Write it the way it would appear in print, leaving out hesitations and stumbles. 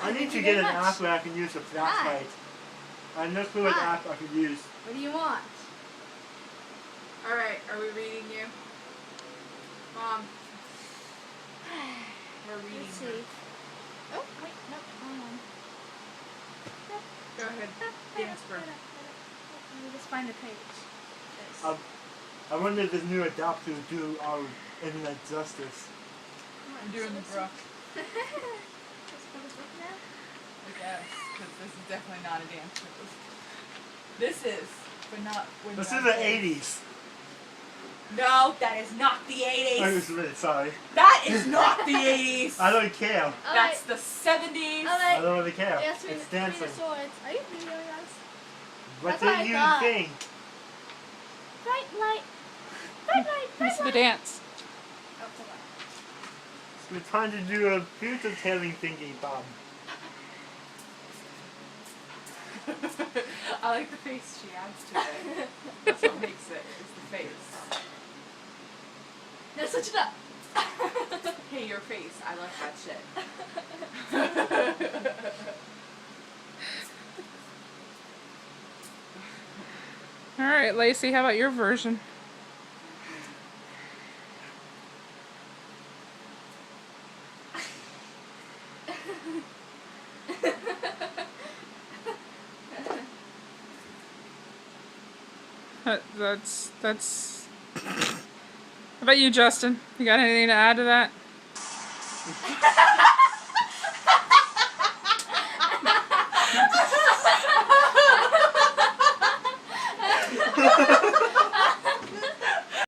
I need to get an app where I can use a flashlight. I have no clue what app I can use. What do you want? Alright, are we reading you? Mom. We're reading Let's you. see. Oh, wait, nope, wrong one. Go ahead. Dance, bro. Let me just find the page. This. I wonder if this new adapter will do our internet justice. I'm doing the Brooke. Let's put this book now. I guess, because this is definitely not a dance move. This is, but not when This you're is the on stage. 80s. No, that is not the 80s. I was really sorry. That is not the 80s. I don't care. That's the 70s. I don't really care. Yes, It's the dancing. swords. Are you videoing us? What That's what do I you thought. think? Bright light. Bright light. Bright This is the light. dance. Oh, hold on. We're trying to do a future tailing thingy, Bob. I like the face she adds to it. That's what makes it, is the face. Now switch it up. Hey, your face. I like that shit. All right, Lacey, how about your version? That's. How about you, Justin? You got anything to add to that?